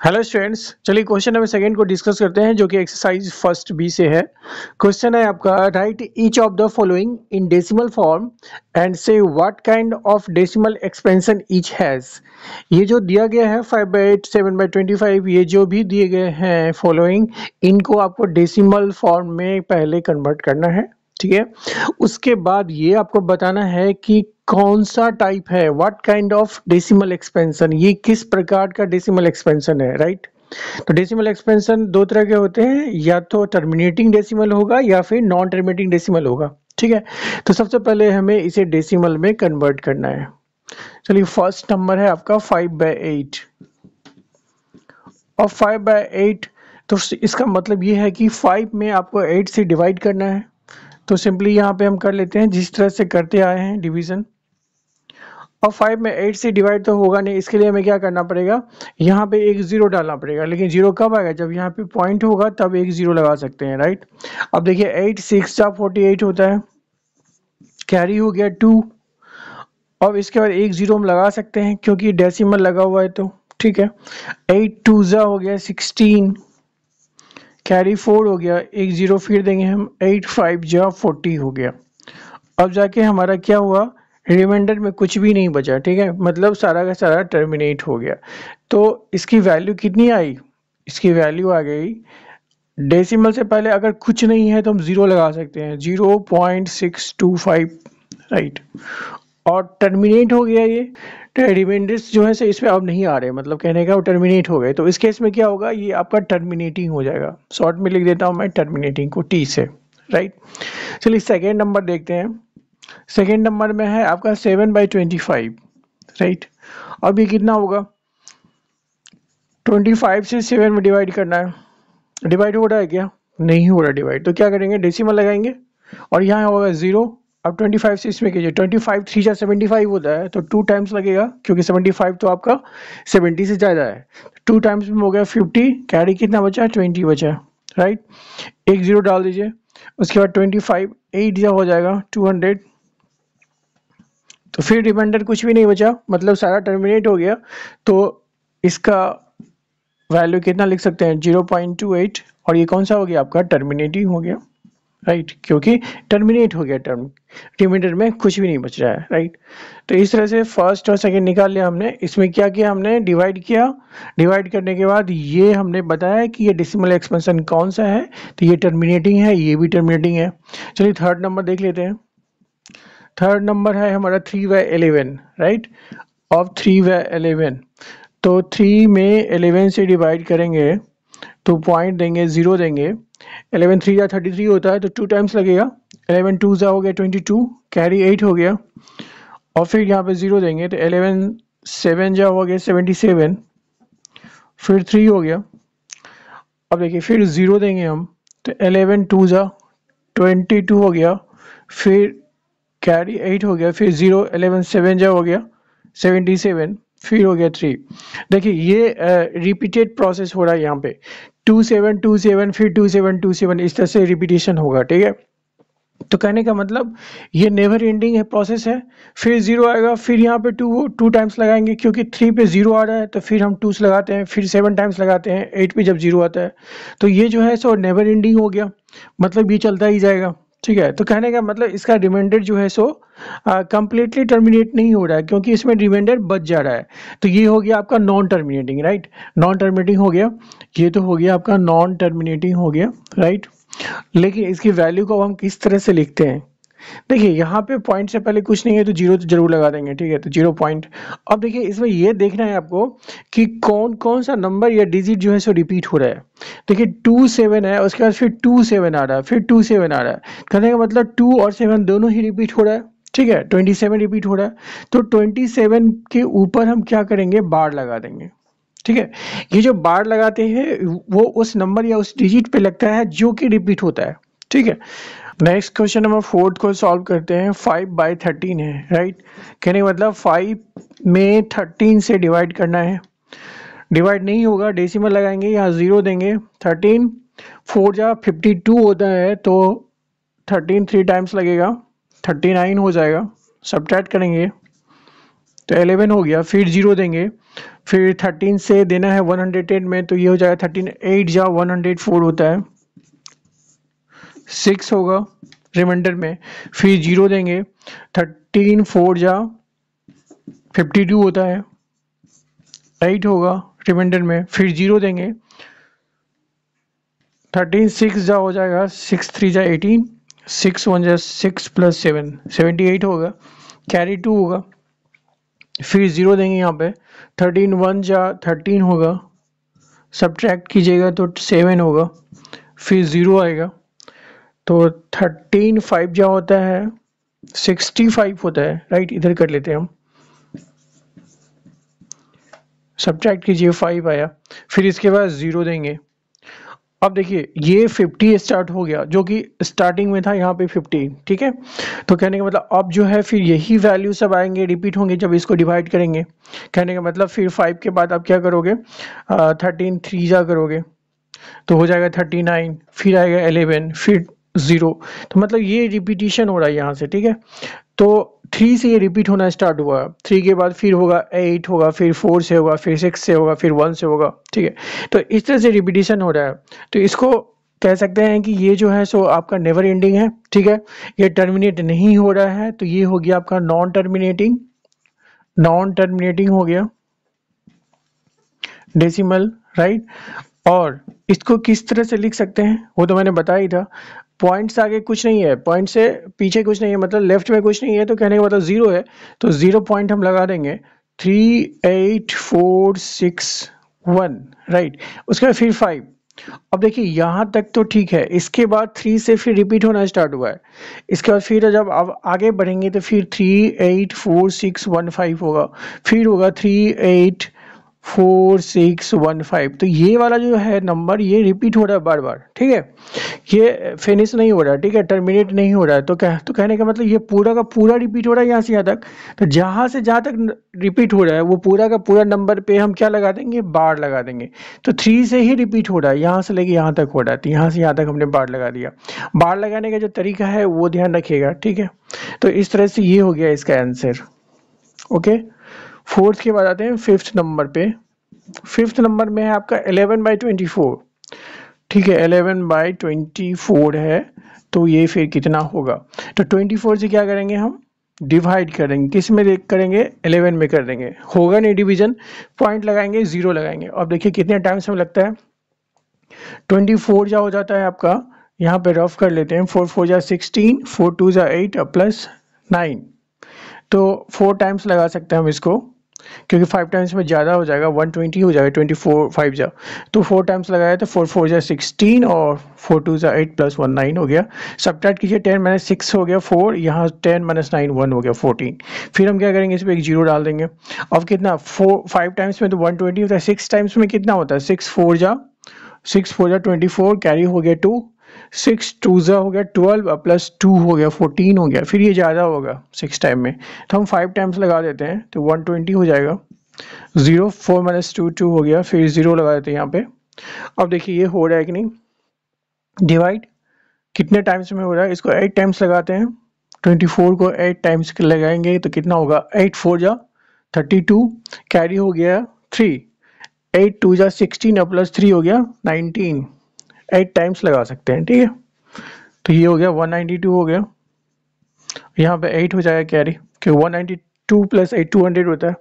Hello students, चलिए question number second को discuss करते हैं जो कि एक्सरसाइज फर्स्ट बी से है। क्वेश्चन है आपका, write each of the following in decimal form and say what kind of decimal expansion each has. ये जो दिया गया है 5/8, 7/25, ये जो भी दिए गए हैं फॉलोइंग, इनको आपको डेसिमल फॉर्म में पहले कन्वर्ट करना है। ठीक है, उसके बाद ये आपको बताना है कि कौन सा टाइप है, what kind of decimal expansion, ये किस प्रकार का डेसिमल एक्सपेंशन है। राइट, तो डेसिमल एक्सपेंशन दो तरह के होते हैं, या तो टर्मिनेटिंग डेसिमल होगा या फिर नॉन टर्मिनेटिंग डेसिमल होगा। ठीक है, तो सबसे पहले हमें इसे डेसिमल में कन्वर्ट करना है। चलिए, फर्स्ट नंबर है आपका 5/8 और 5/8, तो इसका मतलब ये है कि 5 में आपको 8 से डिवाइड करना है। तो सिंपली यहाँ पे हम कर लेते हैं जिस तरह से करते आए हैं डिवीजन। और 5 में 8 से डिवाइड तो होगा नहीं, इसके लिए हमें क्या करना पड़ेगा, यहाँ पे एक जीरो डालना पड़ेगा। लेकिन जीरो कब आएगा, जब यहाँ पे पॉइंट होगा तब एक जीरो लगा सकते हैं। राइट, अब देखिए 8 6 48 होता है, कैरी हो गया 2। अब इसके बाद एक जीरो हम लगा सकते हैं क्योंकि डेसिमल लगा हुआ है, तो ठीक है। 8 2 हो गया 16, कैरी 4 हो गया, एक जीरो फिर देंगे हम, 8 5 40 हो गया। अब जाके हमारा क्या हुआ, रिमाइंडर में कुछ भी नहीं बचा। ठीक है, मतलब सारा का सारा टर्मिनेट हो गया। तो इसकी वैल्यू कितनी आई, इसकी वैल्यू आ गई, डेसिमल से पहले अगर कुछ नहीं है तो हम जीरो लगा सकते हैं, 0.625। राइट, और टर्मिनेट हो गया ये, रिमाइंडर्स जो है से इसमें अब नहीं आ रहे, मतलब कहने का वो टर्मिनेट हो गए। तो इस केस में क्या होगा, ये आपका टर्मिनेटिंग हो जाएगा। शॉर्ट में लिख देता हूँ मैं टर्मिनेटिंग को टी से। राइट, चलिए सेकेंड नंबर देखते हैं। सेकेंड नंबर में है आपका 7/25। राइट, अब ये कितना होगा, 25 से 7 में डिवाइड करना है। डिवाइड हो रहा है क्या, नहीं हो रहा डिवाइड, तो क्या करेंगे, डेसिमल लगाएंगे और यहाँ होगा 0। अब 25 से इसमें कीजिए, 25 3 जा 75 होता है, तो 2 टाइम्स लगेगा क्योंकि 75 तो आपका 70 से ज़्यादा है। 2 टाइम्स में हो गया 50, कैरी कितना बचा, 20 बचा। राइट, एक जीरो डाल दीजिए, उसके बाद 25 8 जा हो जाएगा 200। तो फिर रिमाइंडर कुछ भी नहीं बचा, मतलब सारा टर्मिनेट हो गया। तो इसका वैल्यू कितना लिख सकते हैं, 0.28, और ये कौन सा हो गया आपका, टर्मिनेटिंग हो गया। राइट, क्योंकि टर्मिनेट हो गया टर्म, रिमाइंडर में कुछ भी नहीं बच रहा है। राइट, तो इस तरह से फर्स्ट और सेकंड निकाल लिया हमने। इसमें क्या किया हमने, डिवाइड किया। डिवाइड करने के बाद ये हमने बताया कि ये डेसिमल एक्सपेंशन कौन सा है, तो ये टर्मिनेटिंग है, ये भी टर्मिनेटिंग है। चलिए थर्ड नंबर देख लेते हैं। थर्ड नंबर है हमारा 3/11। राइट, ऑफ 3/11, तो 3 में 11 से डिवाइड करेंगे तो पॉइंट देंगे, 0 देंगे। 11 3 जा 33 होता है, तो 2 टाइम्स लगेगा। 11 2 जा हो गया 22, कैरी 8 हो गया, और फिर यहाँ पे 0 देंगे तो 11 7 जा हो गया 77, फिर 3 हो गया। अब देखिए फिर 0 देंगे हम, तो 11 2 जा 22 हो गया, फिर कैरी 8 हो गया, फिर 0 11 7 जा हो गया 77, फिर हो गया 3। देखिए ये रिपीटेड प्रोसेस हो रहा है यहाँ पे, 2 7 2 7 फिर 2 7 2 7, इस तरह से रिपीटेशन होगा। ठीक है, तो कहने का मतलब ये नेवर एंडिंग है प्रोसेस है। फिर 0 आएगा, फिर यहाँ पे 2 टाइम्स लगाएंगे क्योंकि 3 पे 0 आ रहा है, तो फिर हम 2 लगाते हैं, फिर 7 टाइम्स लगाते हैं 8 पे जब 0 आता है। तो ये जो है सो नेवर एंडिंग हो गया, मतलब ये चलता ही जाएगा। ठीक है, तो कहने का मतलब इसका रिमाइंडर जो है सो कंप्लीटली टर्मिनेट नहीं हो रहा है क्योंकि इसमें रिमाइंडर बच जा रहा है। तो ये हो गया आपका non terminating. Right, non terminating हो गया, ये तो हो गया आपका नॉन टर्मिनेटिंग हो गया। राइट, लेकिन इसकी वैल्यू को हम किस तरह से लिखते हैं, देखिए यहाँ पे पॉइंट से पहले कुछ नहीं है तो जीरो तो जरूर लगा देंगे। ठीक है, तो 0 पॉइंट। अब देखिए इसमें ये देखना है आपको कि कौन कौन सा नंबर या डिजिट जो है सो रिपीट हो रहा है। देखिए 2 7 है, उसके बाद फिर 2 7 आ रहा है, फिर 2 7 आ रहा है, कहने का मतलब 2 और 7 दोनों ही रिपीट हो रहा है। ठीक है, 27 रिपीट हो रहा है, तो 27 के ऊपर हम क्या करेंगे, बार लगा देंगे। ठीक है, ये जो बार लगाते हैं वो उस नंबर या उस डिजिट पे लगता है जो कि रिपीट होता है। ठीक है, नेक्स्ट क्वेश्चन नंबर 4 को सॉल्व करते हैं। 5/13 है। राइट, कहने का मतलब 5 में 13 से डिवाइड करना है। डिवाइड नहीं होगा, डेसिमल लगाएंगे, यहाँ 0 देंगे। 13 4 जा 52 होता है, तो 13 3 टाइम्स लगेगा, 39 हो जाएगा। सब्ट्रैक्ट करेंगे तो 11 हो गया, फिर 0 देंगे, फिर 13 से देना है 110 में, तो ये हो जाएगा 13 8 जा 104 होता है, 6 होगा रिमाइंडर में, फिर 0 देंगे, 13 4 जा 52 होता है, 8 होगा रिमाइंडर में, फिर 0 देंगे, 13 6 जा हो जाएगा, 6 3 जा 18, 6 1 जा 6 प्लस 7 78 होगा, कैरी 2 होगा, फिर 0 देंगे यहाँ पे, 13 1 जा 13 होगा, सब्ट्रैक्ट कीजिएगा तो 7 होगा, फिर 0 आएगा, तो 13 5 जा होता है 65 होता है, राइट। इधर कर लेते हैं हम, सब्ट्रैक्ट कीजिए 5 आया, फिर इसके बाद 0 देंगे। अब देखिए ये 50 स्टार्ट हो गया, जो कि स्टार्टिंग में था यहाँ पे 50, ठीक है। तो कहने का मतलब अब जो है फिर यही वैल्यू सब आएंगे, रिपीट होंगे जब इसको डिवाइड करेंगे। कहने का मतलब फिर 5 के बाद आप क्या करोगे, 13 3 जा करोगे तो हो जाएगा 39, फिर आएगा 11, फिर 0। तो मतलब ये रिपीटिशन हो रहा है यहाँ से, ठीक है। तो 3 से ये रिपीट होना स्टार्ट हुआ, 3 के बाद फिर होगा 8 होगा, फिर 4 से होगा, फिर 6 से होगा, फिर 1 से होगा, ठीक है। तो इस तरह से रिपीटिशन हो रहा है। तो इसको कह सकते हैं कि ये जो है सो आपका नेवर एंडिंग है, ठीक है। ये टर्मिनेट नहीं हो रहा है, तो ये हो गया आपका नॉन टर्मिनेटिंग, नॉन टर्मिनेटिंग हो गया डेसिमल, राइट। और इसको किस तरह से लिख सकते हैं वो तो मैंने बताया ही था, पॉइंट्स आगे कुछ नहीं है, पॉइंट से पीछे कुछ नहीं है, मतलब लेफ्ट में कुछ नहीं है, तो कहने का मतलब 0 है, तो 0 पॉइंट हम लगा देंगे, 3 8 4 6 1, राइट। उसके बाद फिर 5। अब देखिए यहाँ तक तो ठीक है, इसके बाद 3 से फिर रिपीट होना स्टार्ट हुआ है, इसके बाद फिर जब अब आगे बढ़ेंगे तो फिर 3 8 4 6 1 5 होगा, फिर होगा 3 8 4 6 1 5। तो ये वाला जो है नंबर ये रिपीट हो रहा है बार बार, ठीक है। ये फिनिश नहीं हो रहा है, ठीक है, टर्मिनेट नहीं हो रहा है। तो कहने का मतलब ये पूरा का पूरा रिपीट हो रहा है यहाँ से यहाँ तक। तो जहाँ से जहाँ तक रिपीट हो रहा है वो पूरा का पूरा नंबर पे हम क्या लगा देंगे, बार लगा देंगे। तो 3 से ही रिपीट हो रहा है, यहाँ से लेके यहाँ तक हो रहा है, तो यहाँ से यहाँ तक हमने बार लगा दिया। बार लगाने का जो तरीका है वो ध्यान रखिएगा, ठीक है। तो इस तरह से ये हो गया इसका आंसर, ओके। फोर्थ के बाद आते हैं फिफ्थ नंबर पे। फिफ्थ नंबर में है आपका 11/24, ठीक है, 11/24 है। तो ये फिर कितना होगा, तो 24 से क्या करेंगे हम, डिवाइड करेंगे, किस में करेंगे, 11 में कर देंगे, होगा नहीं डिवीजन, पॉइंट लगाएंगे, 0 लगाएंगे। अब देखिए कितने टाइम्स में लगता है, 24 जा हो जाता है आपका, यहाँ पे रफ कर लेते हैं, 4 4 जा 16, 4 2 जा 8 प्लस 9, तो 4 टाइम्स लगा सकते हैं हम इसको, क्योंकि 5 टाइम्स में ज़्यादा हो जाएगा, 120 हो जाएगा, 24 5 जा, तो 4 टाइम्स लगाया तो 4 4 जा 16 और 4 2 जा 8 प्लस 1 9 हो गया। सब्ट्रैक्ट कीजिए, 10 - 6 हो गया 4, यहाँ 10 - 9 1 हो गया 14। फिर हम क्या करेंगे, इस पर एक 0 डाल देंगे। अब कितना, 5 टाइम्स में तो 120 होता है, 6 टाइम्स में कितना होता है, 6 4 जा 24, कैरी हो गया 2, 6 2 जा हो गया 12 प्लस 2 हो गया 14 हो गया। फिर ये ज़्यादा होगा 6 टाइम में, तो हम 5 टाइम्स लगा देते हैं, तो 120 हो जाएगा, 0 4 - 2 2 हो गया, फिर 0 लगा देते हैं यहाँ पे। अब देखिए ये हो रहा है कि नहीं, डिवाइड कितने टाइम्स में हो रहा है, इसको 8 टाइम्स लगाते हैं, 24 को 8 टाइम्स लगाएंगे तो कितना होगा, 8 4 जा 32, कैरी हो गया 3, 8 2 जा 16 प्लस 3 हो गया 19, 8 टाइम्स लगा सकते हैं, ठीक है। तो ये हो गया 192 हो गया, यहाँ पे 8 हो जाएगा कैरी, क्योंकि 192 प्लस 8 200 होता है।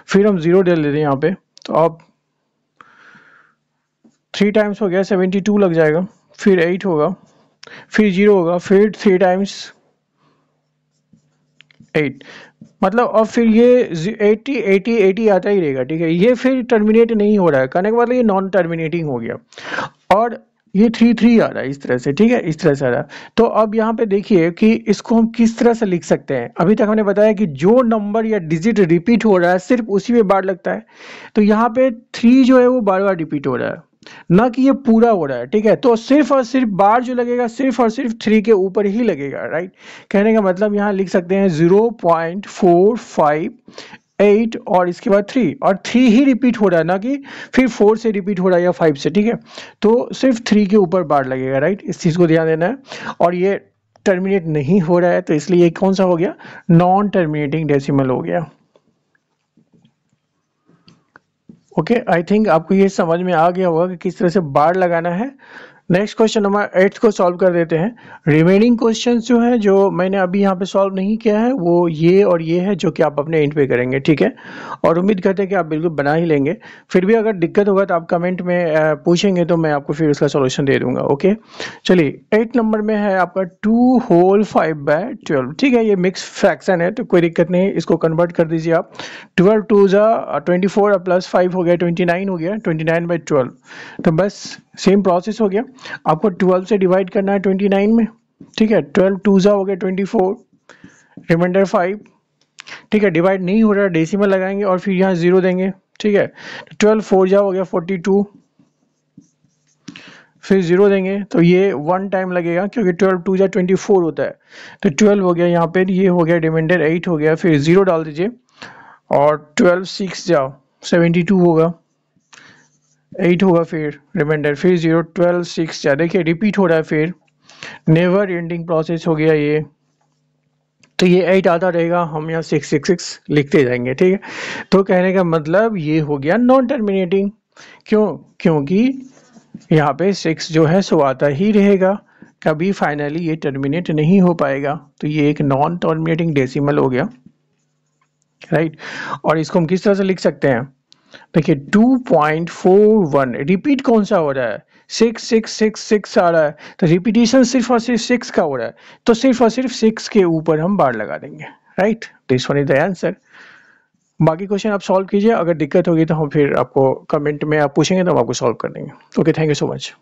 फिर हम 0 डाल देते हैं यहाँ पे, तो अब 3 टाइम्स हो गया 72 लग जाएगा, फिर 8 होगा, फिर 0 होगा, फिर 3 टाइम्स 8, मतलब अब फिर ये 80 80 80 आता ही रहेगा, ठीक है। ये फिर टर्मिनेट नहीं हो रहा है, कहने के मतलब ये नॉन टर्मिनेटिंग हो गया, और ये 3 3 आ रहा है इस तरह से, ठीक है, इस तरह से आ रहा है। तो अब यहाँ पे देखिए कि इसको हम किस तरह से लिख सकते हैं। अभी तक हमने बताया कि जो नंबर या डिजिट रिपीट हो रहा है सिर्फ उसी में बार लगता है, तो यहाँ पे 3 जो है वो बार बार रिपीट हो रहा है, ना कि ये पूरा हो रहा है, ठीक है। तो सिर्फ और सिर्फ बार जो लगेगा सिर्फ और सिर्फ 3 के ऊपर ही लगेगा, राइट। कहने का मतलब यहाँ लिख सकते हैं 0.458 और इसके बाद 3, और 3 ही रिपीट हो रहा है, ना कि फिर 4 से रिपीट हो रहा है या 5 से, ठीक है। तो सिर्फ 3 के ऊपर बार लगेगा, राइट, इस चीज़ को ध्यान देना है। और ये टर्मिनेट नहीं हो रहा है, तो इसलिए ये कौन सा हो गया, नॉन टर्मिनेटिंग डेसिमल हो गया। ओके, आई थिंक आपको ये समझ में आ गया होगा कि किस तरह से बार लगाना है। नेक्स्ट क्वेश्चन नंबर 8 को सॉल्व कर देते हैं। रिमेनिंग क्वेश्चंस जो है, जो मैंने अभी यहाँ पे सॉल्व नहीं किया है, वो ये और ये है, जो कि आप अपने एंड पे करेंगे, ठीक है। और उम्मीद करते हैं कि आप बिल्कुल बना ही लेंगे। फिर भी अगर दिक्कत होगा तो आप कमेंट में पूछेंगे, तो मैं आपको फिर उसका सॉल्यूशन दे दूंगा। ओके, चलिए 8 नंबर में है आपका 2 होल 5/12, ठीक है। ये मिक्स फ्रैक्शन है तो कोई दिक्कत नहीं, इसको कन्वर्ट कर दीजिए आप। 12 2 24 प्लस 5 हो गया 29 हो गया, 29/12। तो बस सेम प्रोसेस हो गया। आपको 12 से डिवाइड करना है 29 में, ठीक है। 12 2 हो गया 24, रिमाइंडर 5, ठीक है। डिवाइड नहीं हो रहा, डेसिमल लगाएंगे और फिर यहाँ 0 देंगे, ठीक है। 12 4 हो गया 42, फिर 0 देंगे तो ये 1 टाइम लगेगा, क्योंकि 12 2 24 होता है। तो 12 हो गया यहाँ पे, ये हो गया रिमाइंडर 8 हो गया, फिर 0 डाल दीजिए। और 12 6 जाओ 72 होगा, 8 होगा, फिर रिमाइंडर, फिर 0, 12 6 जा, देखिए रिपीट हो रहा है, फिर नेवर एंडिंग प्रोसेस हो गया ये। तो ये 8 आता रहेगा, हम यहाँ 666 लिखते जाएंगे, ठीक है। तो कहने का मतलब ये हो गया नॉन टर्मिनेटिंग। क्यों? क्योंकि यहाँ पे 6 जो है सो आता ही रहेगा, कभी फाइनली ये टर्मिनेट नहीं हो पाएगा। तो ये एक नॉन टर्मिनेटिंग डेसिमल हो गया, राइट। और इसको हम किस तरह से लिख सकते हैं? देखिए 2.41 रिपीट कौन सा हो रहा है? 6 6 6 6 आ रहा है, तो रिपीटेशन सिर्फ और सिर्फ 6 का हो रहा है, तो सिर्फ और सिर्फ 6 के ऊपर हम बार लगा देंगे, right. This one is the answer. बाकी क्वेश्चन आप सॉल्व कीजिए, अगर दिक्कत होगी तो हम फिर आपको कमेंट में आप पूछेंगे तो हम आपको सॉल्व कर देंगे। Okay, thank you so much.